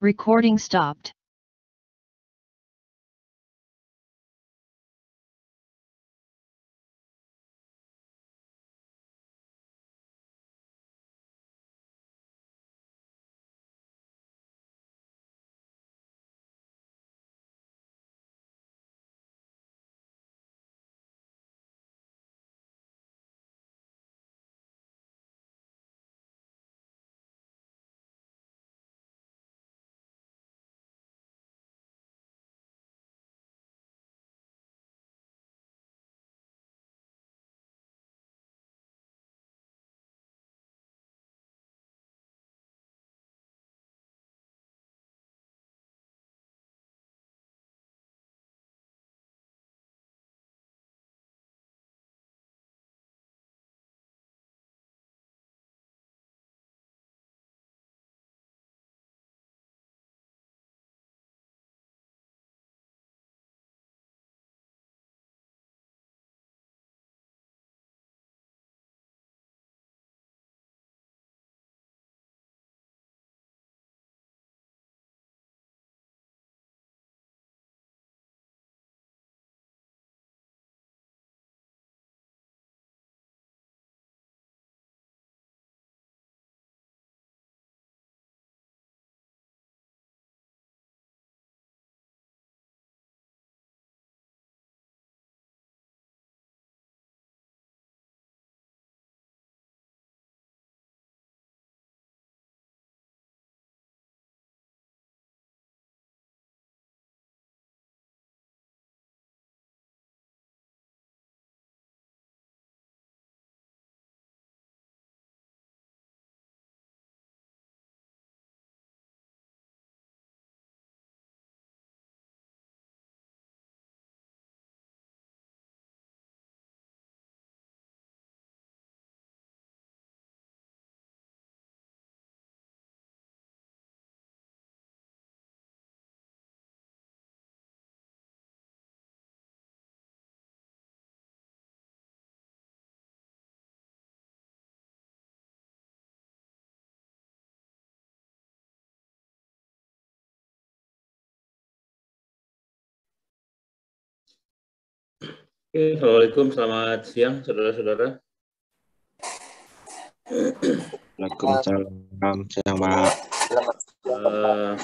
Recording stopped. Oke, Assalamualaikum, selamat siang saudara-saudara. Waalaikumsalam, siang Pak.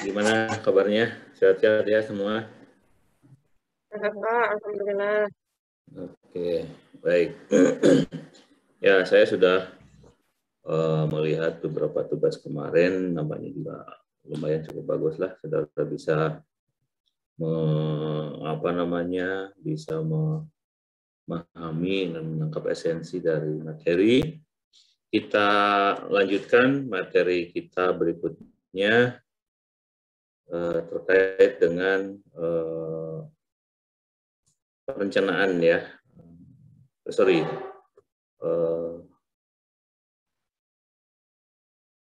Gimana kabarnya? Sehat-sehat ya semua? Sehat Pak, alhamdulillah. Oke, baik. Ya, saya sudah melihat beberapa tugas kemarin, nampaknya juga lumayan cukup bagus lah. Saudara bisa bisa memahami dan menangkap esensi dari materi. Kita lanjutkan materi kita berikutnya terkait dengan perencanaan ya.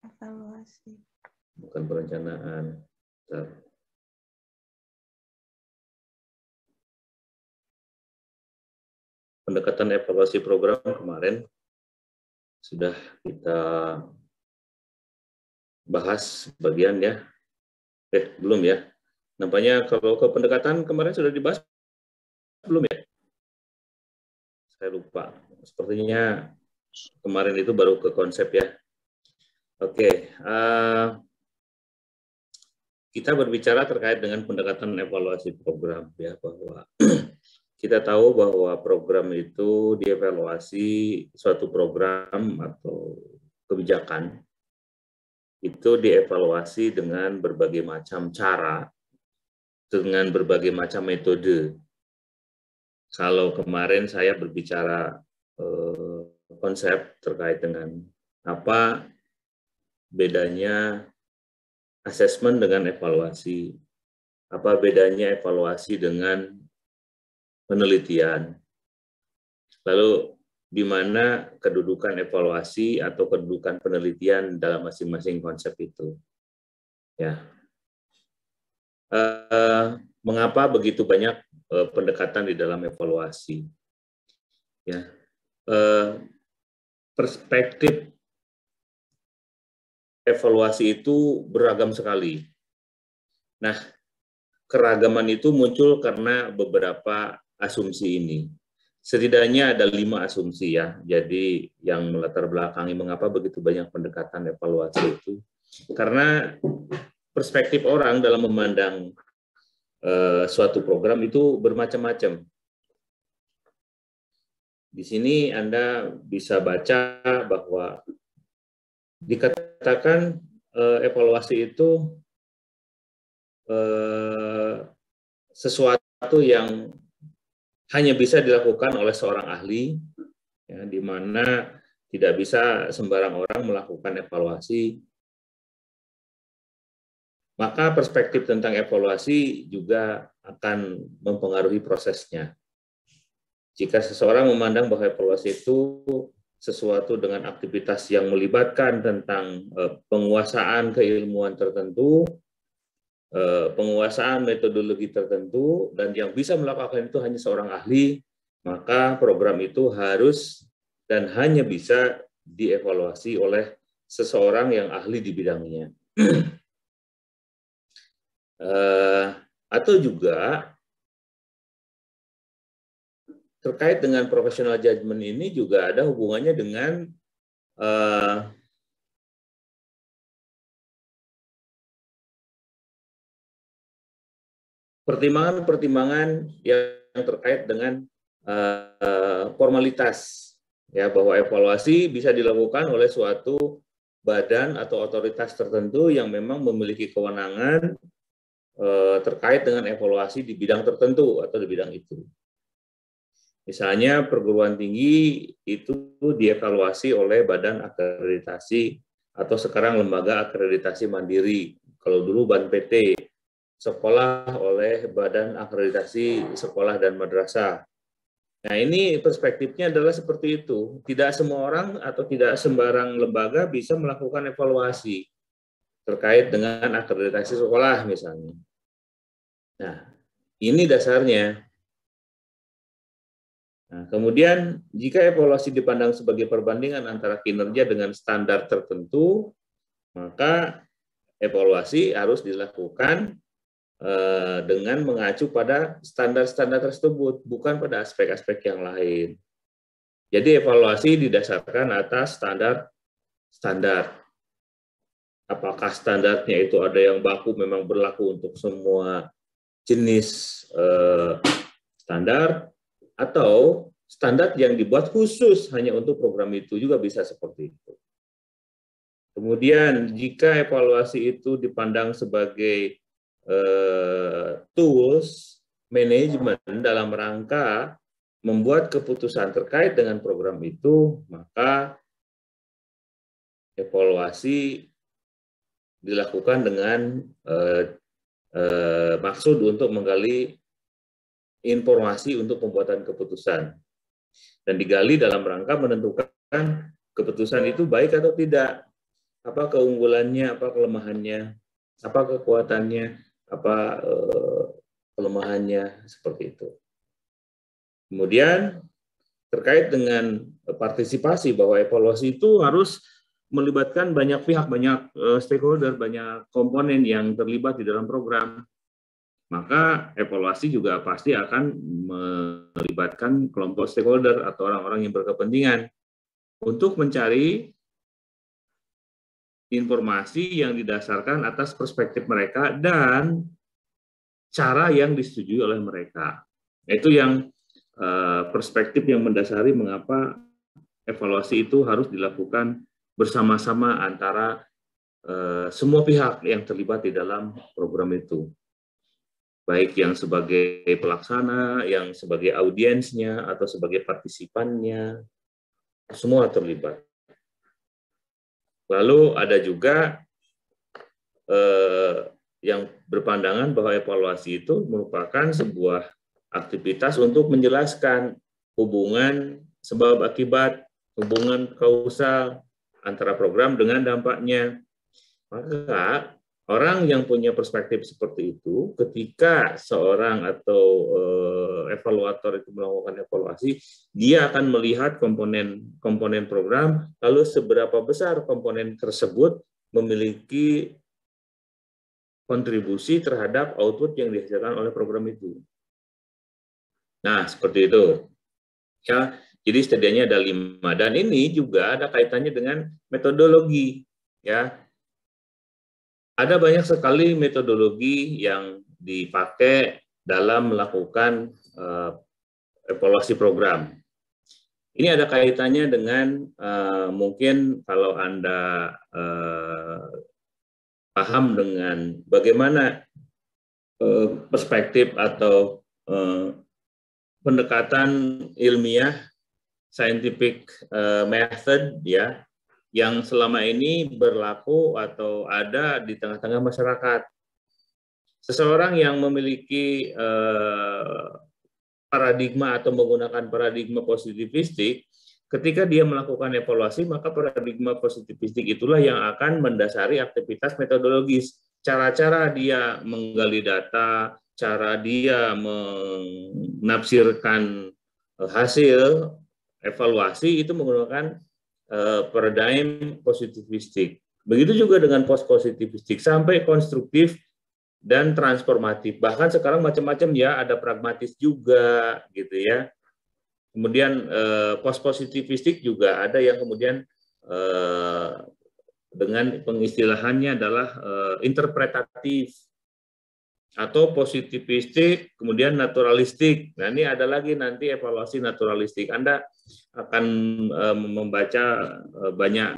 Evaluasi. Bukan perencanaan. Bentar. Pendekatan evaluasi program kemarin sudah kita bahas sebagian ya. Belum ya. Nampaknya kalau ke pendekatan kemarin sudah dibahas belum ya? Saya lupa. Sepertinya kemarin itu baru ke konsep ya. Oke. Kita berbicara terkait dengan pendekatan evaluasi program ya, bahwa kita tahu bahwa program itu dievaluasi, suatu program atau kebijakan itu dievaluasi dengan berbagai macam cara, dengan berbagai macam metode. Kalau kemarin saya berbicara konsep terkait dengan apa bedanya asesmen dengan evaluasi, apa bedanya evaluasi dengan penelitian, lalu di mana kedudukan evaluasi atau kedudukan penelitian dalam masing-masing konsep itu. Ya, mengapa begitu banyak pendekatan di dalam evaluasi? Ya, perspektif evaluasi itu beragam sekali. Nah, keragaman itu muncul karena beberapa asumsi ini. Setidaknya ada 5 asumsi ya. Jadi yang melatar belakangi mengapa begitu banyak pendekatan evaluasi itu. Karena perspektif orang dalam memandang suatu program itu bermacam-macam. Di sini Anda bisa baca bahwa dikatakan evaluasi itu sesuatu yang hanya bisa dilakukan oleh seorang ahli, ya, di mana tidak bisa sembarang orang melakukan evaluasi. Maka perspektif tentang evaluasi juga akan mempengaruhi prosesnya. Jika seseorang memandang bahwa evaluasi itu sesuatu dengan aktivitas yang melibatkan tentang penguasaan keilmuan tertentu, penguasaan metodologi tertentu, dan yang bisa melakukan itu hanya seorang ahli, maka program itu harus dan hanya bisa dievaluasi oleh seseorang yang ahli di bidangnya. Atau juga terkait dengan professional judgment ini juga ada hubungannya dengan pertimbangan-pertimbangan yang terkait dengan formalitas, ya, bahwa evaluasi bisa dilakukan oleh suatu badan atau otoritas tertentu yang memang memiliki kewenangan terkait dengan evaluasi di bidang tertentu atau di bidang itu. Misalnya perguruan tinggi itu dievaluasi oleh badan akreditasi atau sekarang lembaga akreditasi mandiri. Kalau dulu BAN-PT, sekolah oleh badan akreditasi sekolah dan madrasah. Nah, ini perspektifnya adalah seperti itu. Tidak semua orang atau tidak sembarang lembaga bisa melakukan evaluasi terkait dengan akreditasi sekolah misalnya. Nah, ini dasarnya. Nah, kemudian jika evaluasi dipandang sebagai perbandingan antara kinerja dengan standar tertentu, maka evaluasi harus dilakukan dengan mengacu pada standar-standar tersebut, bukan pada aspek-aspek yang lain. Jadi evaluasi didasarkan atas standar. Apakah standarnya itu ada yang baku memang berlaku untuk semua jenis standar, atau standar yang dibuat khusus hanya untuk program itu, juga bisa seperti itu. Kemudian jika evaluasi itu dipandang sebagai tools manajemen dalam rangka membuat keputusan terkait dengan program itu, maka evaluasi dilakukan dengan maksud untuk menggali informasi untuk pembuatan keputusan, dan digali dalam rangka menentukan keputusan itu baik atau tidak, apa keunggulannya, apa kelemahannya, apa kekuatannya, apa kelemahannya, seperti itu. Kemudian terkait dengan partisipasi, bahwa evaluasi itu harus melibatkan banyak pihak, banyak stakeholder, banyak komponen yang terlibat di dalam program. Maka evaluasi juga pasti akan melibatkan kelompok stakeholder atau orang-orang yang berkepentingan untuk mencari informasi yang didasarkan atas perspektif mereka dan cara yang disetujui oleh mereka. Itu yang perspektif yang mendasari mengapa evaluasi itu harus dilakukan bersama-sama antara semua pihak yang terlibat di dalam program itu. Baik yang sebagai pelaksana, yang sebagai audiensnya, atau sebagai partisipannya, semua terlibat. Lalu ada juga yang berpandangan bahwa evaluasi itu merupakan sebuah aktivitas untuk menjelaskan hubungan sebab akibat, hubungan kausal antara program dengan dampaknya. Maka orang yang punya perspektif seperti itu, ketika seorang atau evaluator itu melakukan evaluasi, dia akan melihat komponen program, lalu seberapa besar komponen tersebut memiliki kontribusi terhadap output yang dihasilkan oleh program itu. Nah, seperti itu. Ya, jadi setidaknya ada 5. Dan ini juga ada kaitannya dengan metodologi. Ya, ada banyak sekali metodologi yang dipakai dalam melakukan evaluasi program. Ini ada kaitannya dengan mungkin kalau Anda paham dengan bagaimana perspektif atau pendekatan ilmiah, scientific method, ya, yang selama ini berlaku atau ada di tengah-tengah masyarakat. Seseorang yang memiliki paradigma atau menggunakan paradigma positivistik, ketika dia melakukan evaluasi, maka paradigma positivistik itulah yang akan mendasari aktivitas metodologis. Cara-cara dia menggali data, cara dia menafsirkan hasil evaluasi itu menggunakan paradigm positivistik. Begitu juga dengan post positivistik sampai konstruktif dan transformatif. Bahkan sekarang macam-macam ya, ada pragmatis juga gitu ya. Kemudian post positivistik juga ada yang kemudian dengan pengistilahannya adalah interpretatif atau positivistik, kemudian naturalistik. Nah, ini ada lagi nanti evaluasi naturalistik. Anda akan membaca banyak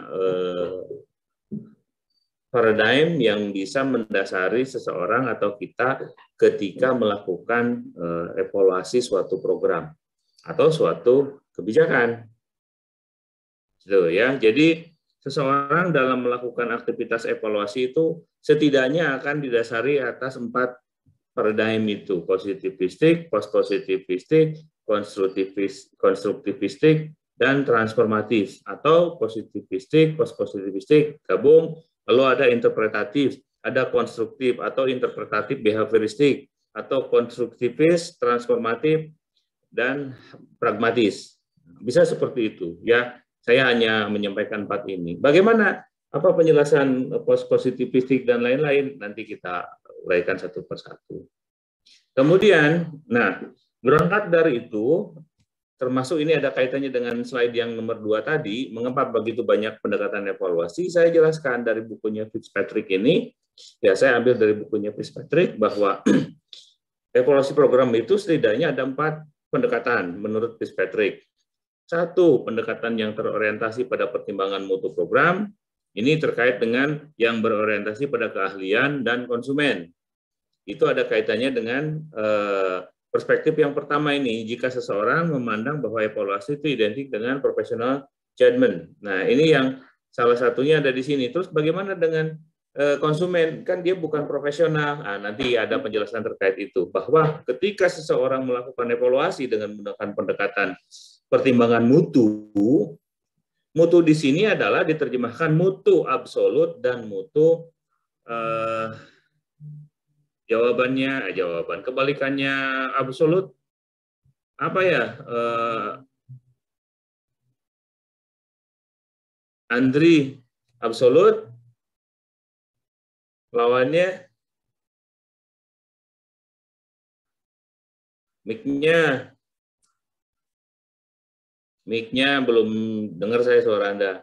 paradigm yang bisa mendasari seseorang atau kita ketika melakukan evaluasi suatu program atau suatu kebijakan. Gitu ya. Jadi seseorang dalam melakukan aktivitas evaluasi itu setidaknya akan didasari atas 4 paradigm itu: positivistik, post positivistik, konstruktivistik, dan transformatif, atau positivistik, post positivistik gabung. Lalu ada interpretatif, ada konstruktif atau interpretatif behavioristik, atau konstruktivis, transformatif, dan pragmatis. Bisa seperti itu ya. Saya hanya menyampaikan 4 ini. Bagaimana apa penjelasan post positivistik dan lain-lain, nanti kita uraikan satu persatu. Kemudian, nah, berangkat dari itu, termasuk ini ada kaitannya dengan slide yang nomor 2 tadi, mengapa begitu banyak pendekatan evaluasi. Saya jelaskan dari bukunya Fitzpatrick ini, ya saya ambil dari bukunya Fitzpatrick bahwa evaluasi program itu setidaknya ada 4 pendekatan menurut Fitzpatrick. 1, pendekatan yang terorientasi pada pertimbangan mutu program. Ini terkait dengan yang berorientasi pada keahlian dan konsumen. Itu ada kaitannya dengan perspektif yang pertama ini. Jika seseorang memandang bahwa evaluasi itu identik dengan professional judgment. Nah, ini yang salah satunya ada di sini. Terus bagaimana dengan konsumen? Kan dia bukan profesional. Nah, nanti ada penjelasan terkait itu. Bahwa ketika seseorang melakukan evaluasi dengan menggunakan pendekatan pertimbangan mutu, mutu di sini adalah diterjemahkan mutu absolut dan mutu jawaban kebalikannya absolut apa ya, Andri? Absolut lawannya mic-nya belum dengar saya suara Anda.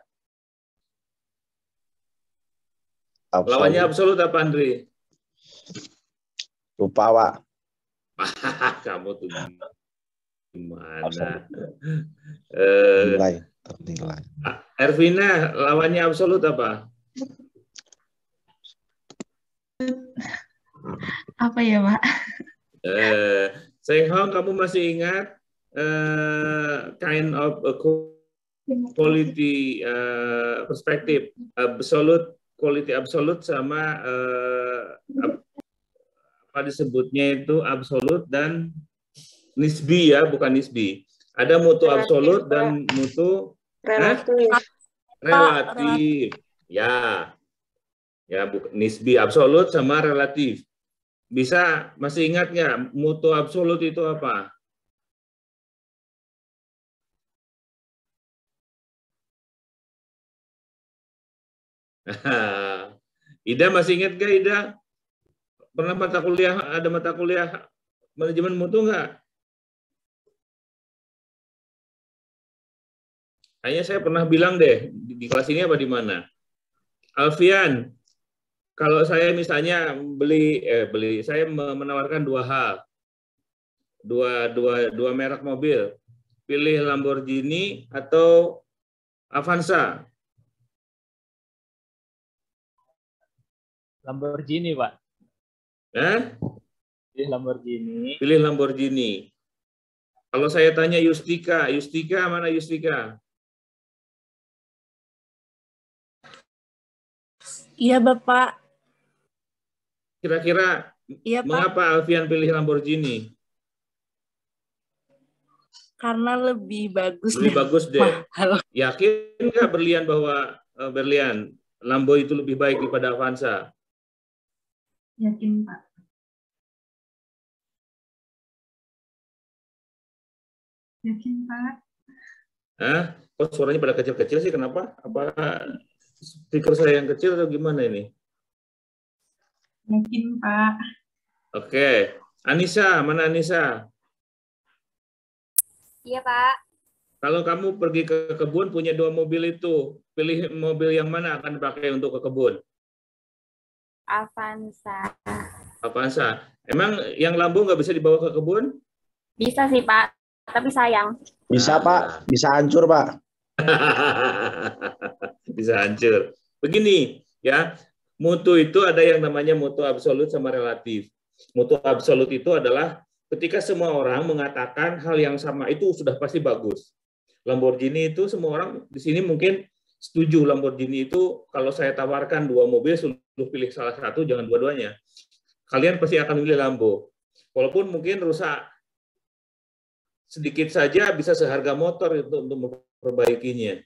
Absolut. Lawannya absolut apa, Andri? Lupa, Pak. Kamu tuh gimana? Ternilai. Ervina, lawannya absolut apa? Apa ya, Pak? Seng Hong, kamu masih ingat kind of a quality perspektif, absolute, quality absolute sama apa disebutnya itu absolut dan nisbi ya, bukan nisbi. Ada mutu absolut dan mutu relatif. Ya, nisbi absolut sama relatif. Bisa masih ingat nggak mutu absolut itu apa? Ida masih ingat nggak, Ida? Pernah ada mata kuliah manajemen mutu nggak? Kayaknya saya pernah bilang deh di kelas ini apa di mana. Alfian, kalau saya misalnya saya menawarkan dua hal, dua merek mobil, pilih Lamborghini atau Avanza. Lamborghini, Pak. Pilih Lamborghini. Pilih Lamborghini. Kalau saya tanya Yustika mana Yustika? Iya, Bapak. Kira-kira iya, mengapa Alfian pilih Lamborghini? Karena lebih bagus. Lebih bagus deh. Mahal. Yakin nggak Berlian bahwa Berlian Lambo itu lebih baik daripada Avanza? Yakin, Pak. Yakin, Pak. Kok suaranya pada kecil-kecil sih? Kenapa? Apa speaker saya yang kecil atau gimana ini? Yakin, Pak. Oke. Anissa, mana Anissa? Iya, Pak. Kalau kamu pergi ke kebun punya dua mobil itu, pilih mobil yang mana akan dipakai untuk ke kebun? Avanza. Avanza. Emang yang Lambo nggak bisa dibawa ke kebun? Bisa sih, Pak. Tapi sayang. Bisa, Pak. Bisa hancur, Pak. Bisa hancur. Begini, ya. Mutu itu ada yang namanya mutu absolut sama relatif. Mutu absolut itu adalah ketika semua orang mengatakan hal yang sama itu sudah pasti bagus. Lamborghini itu semua orang di sini mungkin setuju Lamborghini itu kalau saya tawarkan dua mobil suruh pilih salah satu, jangan dua-duanya. Kalian pasti akan memilih Lambo. Walaupun mungkin rusak sedikit saja bisa seharga motor untuk memperbaikinya,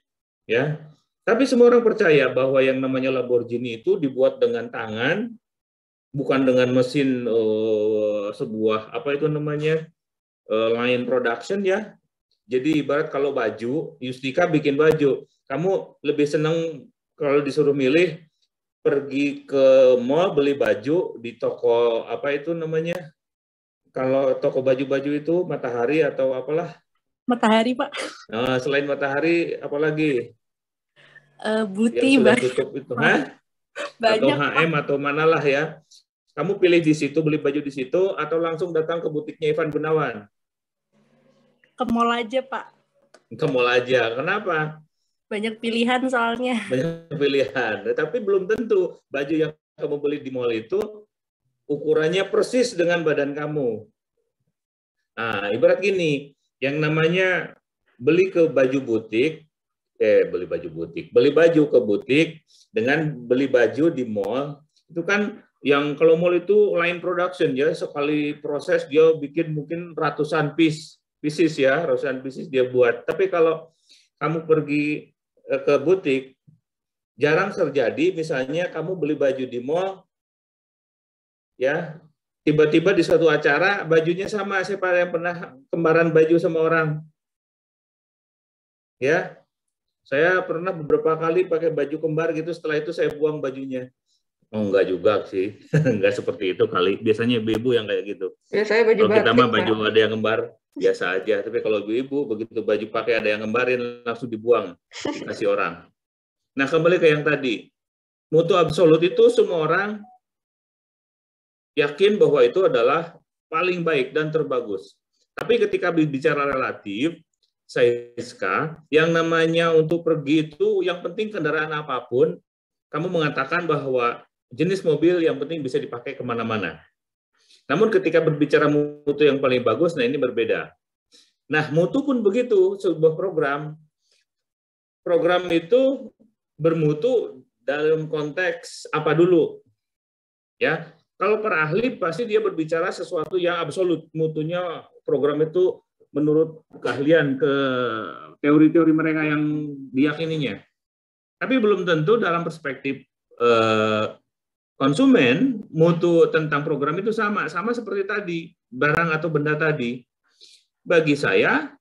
ya. Tapi semua orang percaya bahwa yang namanya Lamborghini itu dibuat dengan tangan, bukan dengan mesin sebuah apa itu namanya line production, ya. Jadi ibarat kalau baju, Yustika bikin baju, kamu lebih senang kalau disuruh milih pergi ke mall beli baju di toko apa itu namanya? Kalau toko baju-baju itu Matahari atau apalah? Matahari, Pak. Nah, selain Matahari, apalagi? Buti, yang sudah tutup itu, atau banyak, HM Pak. atau manalah ya. Kamu pilih di situ, beli baju di situ, atau langsung datang ke butiknya Ivan Gunawan? Ke mall aja, Pak. Ke mall aja. Kenapa? Banyak pilihan soalnya. Banyak pilihan. Tapi belum tentu baju yang kamu beli di mall itu ukurannya persis dengan badan kamu. Nah, ibarat gini, yang namanya beli baju ke butik dengan beli baju di mall, itu kan yang kalau mall itu line production ya, sekali proses dia bikin mungkin ratusan pieces ya, ratusan pieces dia buat. Tapi kalau kamu pergi ke butik, jarang terjadi misalnya kamu beli baju di mall, ya, tiba-tiba di suatu acara bajunya sama. Siapa yang pernah kembaran baju sama orang? Ya, saya pernah beberapa kali pakai baju kembar gitu, setelah itu saya buang bajunya. Oh, enggak juga sih, enggak seperti itu kali. Biasanya ibu-ibu yang kayak gitu. Ya, saya baju kalau kita batik, mah baju ada yang kembar, biasa aja. Tapi kalau ibu-ibu, begitu baju pakai ada yang ngembarin, langsung dibuang, dikasih orang. Nah, kembali ke yang tadi. Mutu absolut itu semua orang yakin bahwa itu adalah paling baik dan terbagus. Tapi ketika bicara relatif, Saiska, yang namanya untuk pergi itu yang penting kendaraan apapun, kamu mengatakan bahwa jenis mobil yang penting bisa dipakai kemana-mana. Namun ketika berbicara mutu yang paling bagus, nah ini berbeda. Nah, mutu pun begitu, sebuah program itu bermutu dalam konteks apa dulu? Ya, kalau para ahli pasti dia berbicara sesuatu yang absolut, mutunya program itu menurut keahlian ke teori-teori mereka yang diyakininya. Tapi belum tentu dalam perspektif konsumen, mutu tentang program itu sama seperti tadi, barang atau benda tadi. Bagi saya,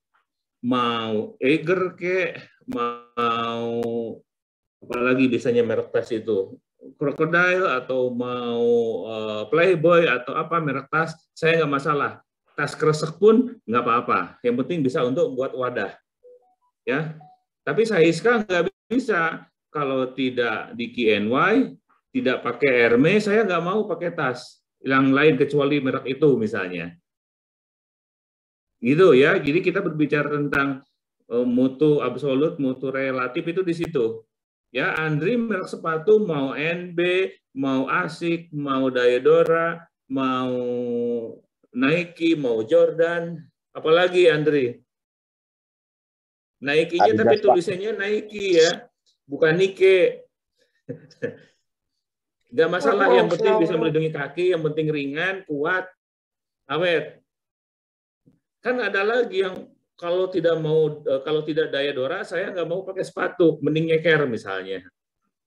mau Eiger mau apalagi biasanya merek tas itu Crocodile atau mau Playboy atau apa merek tas, saya nggak masalah. Tas kresek pun nggak apa-apa. Yang penting bisa untuk buat wadah, ya. Tapi Saiska nggak bisa kalau tidak di KNY, tidak pakai Hermes, saya nggak mau pakai tas yang lain kecuali merek itu misalnya. Gitu ya. Jadi kita berbicara tentang mutu absolut, mutu relatif itu di situ. Ya, Andri merek sepatu mau NB, mau Asics, mau Diadora, mau Nike, mau Jordan, apalagi Andri? Nike-nya tapi Adidas, Pak. tulisannya Nike ya, bukan Nike. Nggak masalah, yang penting bisa melindungi kaki, yang penting ringan, kuat, awet. Kan ada lagi yang kalau tidak Diadora, saya nggak mau pakai sepatu, mending nyeker misalnya.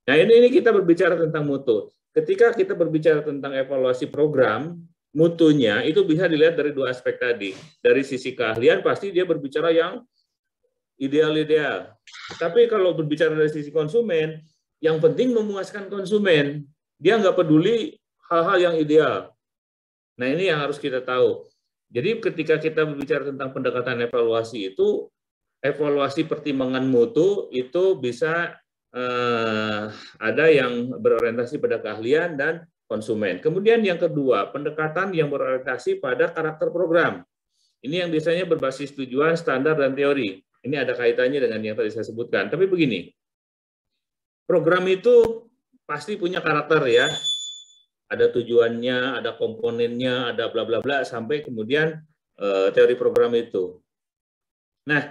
Nah ini kita berbicara tentang mutu. Ketika kita berbicara tentang evaluasi program, mutunya itu bisa dilihat dari dua aspek tadi. Dari sisi keahlian pasti dia berbicara yang ideal-ideal. Tapi kalau berbicara dari sisi konsumen, yang penting memuaskan konsumen. Dia nggak peduli hal-hal yang ideal. Nah ini yang harus kita tahu. Jadi ketika kita berbicara tentang pendekatan evaluasi itu, evaluasi pertimbangan mutu itu bisa ada yang berorientasi pada keahlian dan konsumen. Kemudian yang kedua, pendekatan yang berorientasi pada karakter program. Ini yang biasanya berbasis tujuan, standar, dan teori. Ini ada kaitannya dengan yang tadi saya sebutkan. Tapi begini, program itu pasti punya karakter ya. Ada tujuannya, ada komponennya, ada bla bla bla sampai kemudian teori program itu. Nah,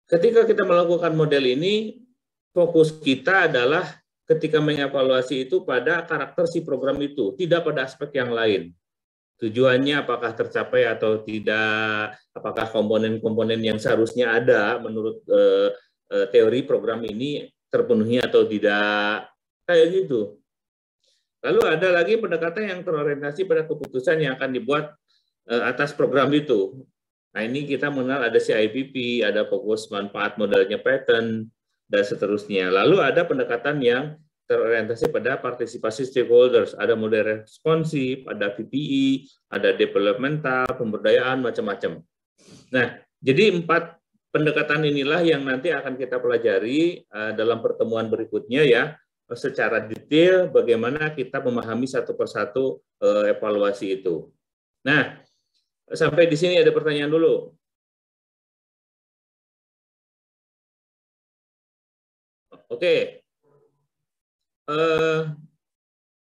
ketika kita melakukan model ini, fokus kita adalah ketika mengevaluasi itu pada karakter si program itu, tidak pada aspek yang lain. Tujuannya apakah tercapai atau tidak, apakah komponen-komponen yang seharusnya ada menurut teori program ini terpenuhi atau tidak, kayak gitu. Lalu ada lagi pendekatan yang terorientasi pada keputusan yang akan dibuat atas program itu. Nah ini kita mengenal ada CIPP, ada fokus manfaat modelnya pattern, dan seterusnya. Lalu ada pendekatan yang terorientasi pada partisipasi stakeholders, ada model responsif, ada PPE, ada developmental, pemberdayaan, macam-macam. Nah, jadi 4 pendekatan inilah yang nanti akan kita pelajari dalam pertemuan berikutnya ya, secara detail bagaimana kita memahami satu persatu evaluasi itu. Nah, sampai di sini ada pertanyaan dulu. Oke.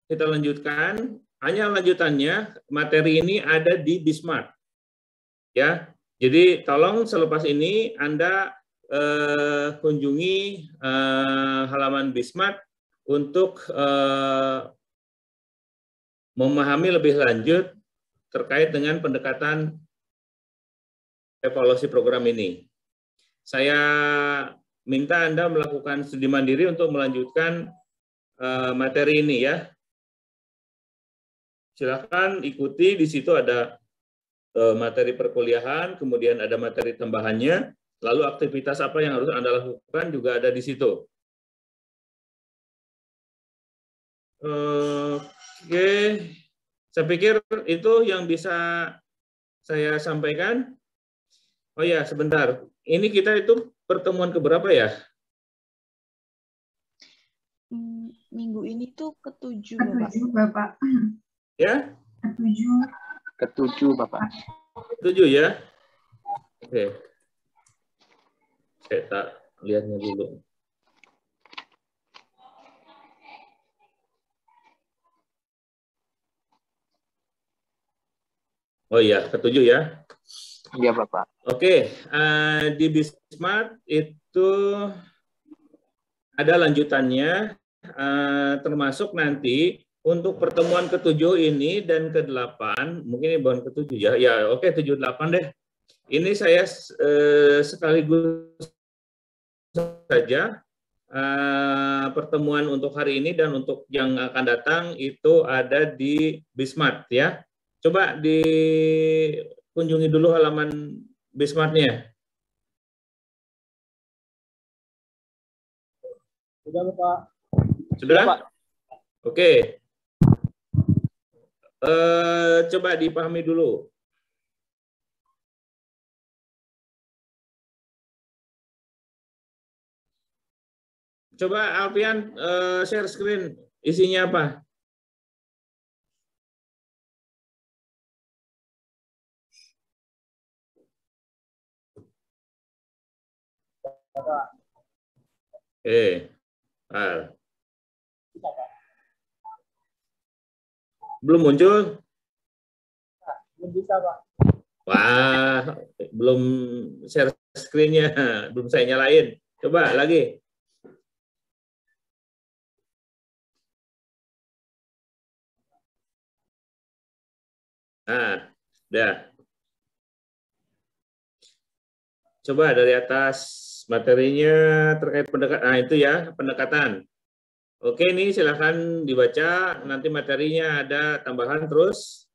Kita lanjutkan. Hanya lanjutannya, materi ini ada di Bismart. Ya, jadi tolong selepas ini Anda kunjungi halaman Bismart untuk memahami lebih lanjut terkait dengan pendekatan evaluasi program ini. Saya minta Anda melakukan studi mandiri untuk melanjutkan materi ini ya. Silakan ikuti, di situ ada materi perkuliahan, kemudian ada materi tambahannya, lalu aktivitas apa yang harus Anda lakukan juga ada di situ. Oke, saya pikir itu yang bisa saya sampaikan. Oh ya, sebentar. Ini kita itu pertemuan keberapa ya? Minggu ini tuh ke-7, Bapak. Ya? Ketujuh, Bapak. 7 ya? Oke. Saya tak lihatnya dulu. Oh iya, ke-7 ya? Iya, Bapak. Oke, di Bismart itu ada lanjutannya, termasuk nanti untuk pertemuan ke-7 ini dan ke-8, mungkin ini bukan ke-7 ya, ya oke 7-8 deh. Ini saya sekaligus saja pertemuan untuk hari ini dan untuk yang akan datang itu ada di Bismart ya. Coba dikunjungi dulu halaman Bismart-nya. Sudah, Bapak. Sudah? Pak. Oke. Coba dipahami dulu. Coba Alfian share screen, isinya apa? Belum muncul? Belum bisa, Pak. Wah, belum share screen-nya, belum saya nyalain. Coba lagi. Nah, udah. Coba dari atas materinya terkait pendekatan. Nah, itu ya, pendekatan. Oke, ini silahkan dibaca. Nanti materinya ada tambahan terus.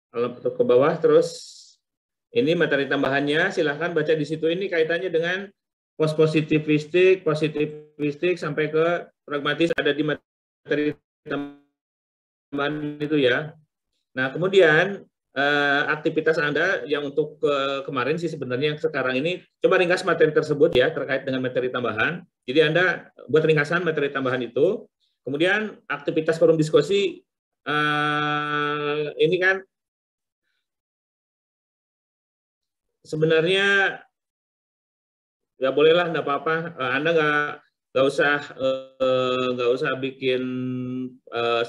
Kalau ke bawah terus. Ini materi tambahannya, silahkan baca di situ. Ini kaitannya dengan positivistik, sampai ke pragmatis ada di materi tambahan itu ya. Nah, kemudian aktivitas Anda yang untuk kemarin sih sebenarnya yang sekarang ini, coba ringkas materi tersebut ya terkait dengan materi tambahan. Jadi Anda buat ringkasan materi tambahan itu. Kemudian aktivitas forum diskusi ini kan sebenarnya ya bolehlah, enggak apa-apa. Anda nggak usah bikin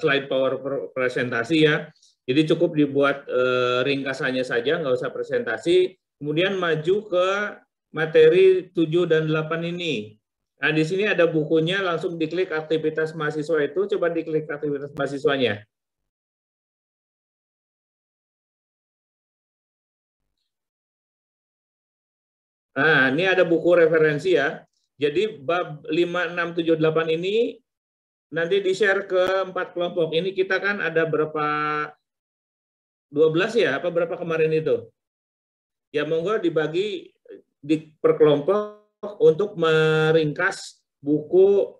slide power presentasi ya. Jadi cukup dibuat ringkasannya saja, nggak usah presentasi. Kemudian maju ke materi 7 dan 8 ini. Nah, di sini ada bukunya, langsung diklik aktivitas mahasiswa itu, coba diklik aktivitas mahasiswanya. Nah, ini ada buku referensi ya. Jadi bab 5, 6, 7, 8 ini nanti di-share ke 4 kelompok. Ini kita kan ada berapa, 12 ya, apa berapa kemarin itu? Ya monggo dibagi per kelompok untuk meringkas buku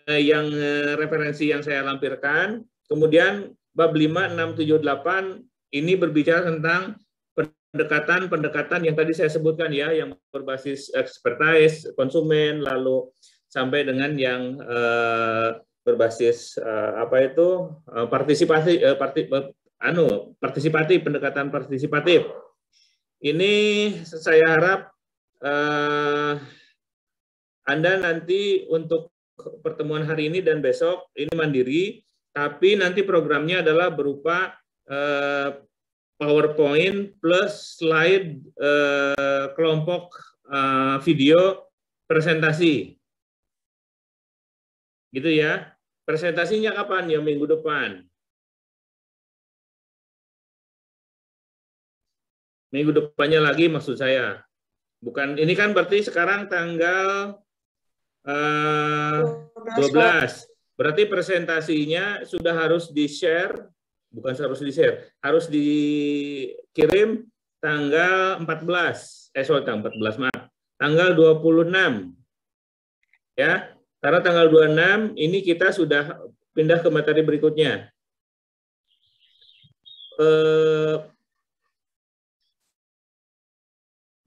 yang referensi yang saya lampirkan. Kemudian bab 5, 6, 7, 8 ini berbicara tentang pendekatan yang tadi saya sebutkan ya, yang berbasis expertise, konsumen, lalu sampai dengan yang berbasis partisipatif, pendekatan partisipatif. Ini saya harap Anda nanti untuk pertemuan hari ini dan besok ini mandiri, tapi nanti programnya adalah berupa PowerPoint plus slide kelompok video presentasi. Gitu ya. Presentasinya kapan? Ya minggu depan. Minggu depannya lagi maksud saya. Bukan, ini kan berarti sekarang tanggal 12. Berarti presentasinya sudah harus di-share, bukan harus di-share, harus dikirim tanggal 14. Tanggal 14, maaf. Tanggal 26. Ya, karena tanggal 26 ini kita sudah pindah ke materi berikutnya.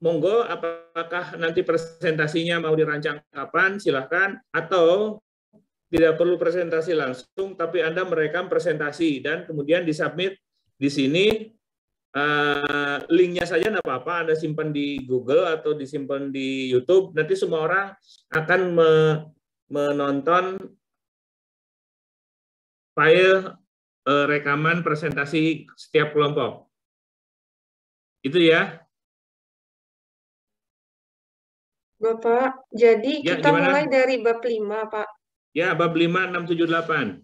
Monggo, apakah nanti presentasinya mau dirancang kapan, silahkan, atau tidak perlu presentasi langsung, tapi Anda merekam presentasi dan kemudian disubmit di sini, linknya saja tidak apa-apa, Anda simpan di Google atau disimpan di YouTube, nanti semua orang akan menonton file rekaman presentasi setiap kelompok. Itu ya. Bapak, jadi Ya, kita gimana? mulai dari bab 5, Pak. Ya, bab 5, 6, 7, 8.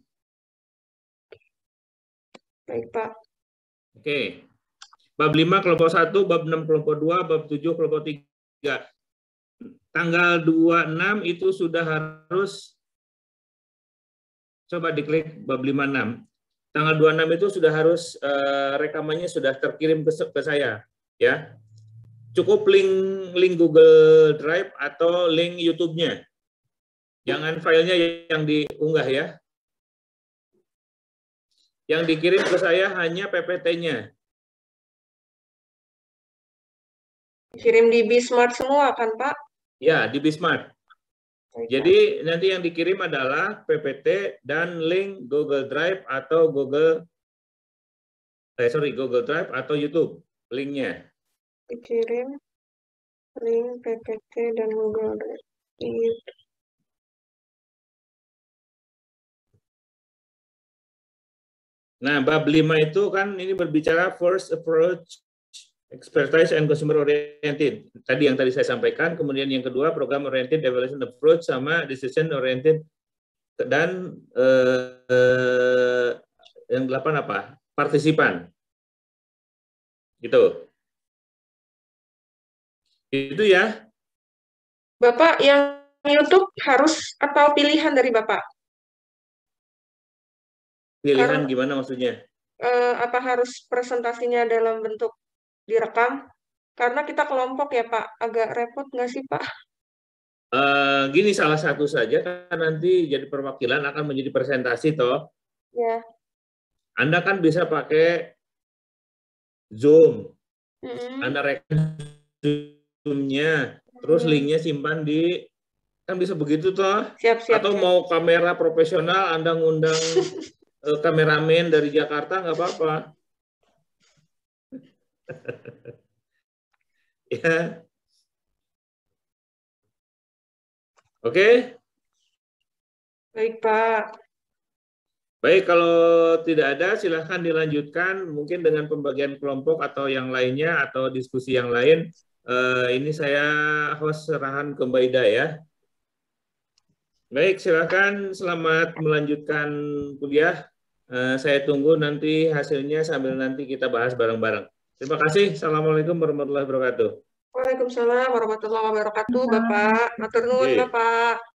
Baik, Pak. Oke. Bab 5 kelompok 1, bab 6 kelompok 2, bab 7 kelompok 3. Tanggal 26 itu sudah harus, coba diklik bab 5, 6. Tanggal 26 itu sudah harus rekamannya sudah terkirim ke saya. Ya. Cukup link Google Drive atau link YouTube-nya. Jangan filenya yang diunggah ya. Yang dikirim ke saya hanya PPT-nya. Kirim di Bismart semua kan, Pak? Ya, di Bismart. Jadi nanti yang dikirim adalah PPT dan link Google Drive atau Google Drive atau YouTube linknya. Dikirim link PPT dan Google Drive. Nah, bab 5 itu kan ini berbicara first approach, expertise and consumer oriented. Tadi yang saya sampaikan, kemudian yang kedua program oriented evaluation approach sama decision oriented dan yang 8 apa? Partisipan. Gitu. Itu ya. Bapak yang YouTube harus atau pilihan dari Bapak? Pilihan gimana maksudnya? Apa harus presentasinya dalam bentuk direkam? Karena kita kelompok ya Pak, agak repot nggak sih Pak? Gini, salah satu saja kan nanti jadi perwakilan akan menjadi presentasi toh. Ya. Anda kan bisa pakai Zoom. Anda rekam Zoom-nya, terus linknya simpan di, kan bisa begitu toh. Siap. Atau mau kamera profesional, Anda ngundang kameramen dari Jakarta, nggak apa-apa. Ya. Oke? Baik, Pak. Baik, kalau tidak ada, silahkan dilanjutkan mungkin dengan pembagian kelompok atau yang lainnya, atau diskusi yang lain. Ini saya host serahan ke Mbak Ida ya. Baik, silahkan selamat melanjutkan kuliah. Saya tunggu nanti hasilnya sambil nanti kita bahas bareng-bareng. Terima kasih. Assalamualaikum warahmatullahi wabarakatuh. Waalaikumsalam warahmatullahi wabarakatuh, Bapak. Matur nuwun, Oke. Bapak.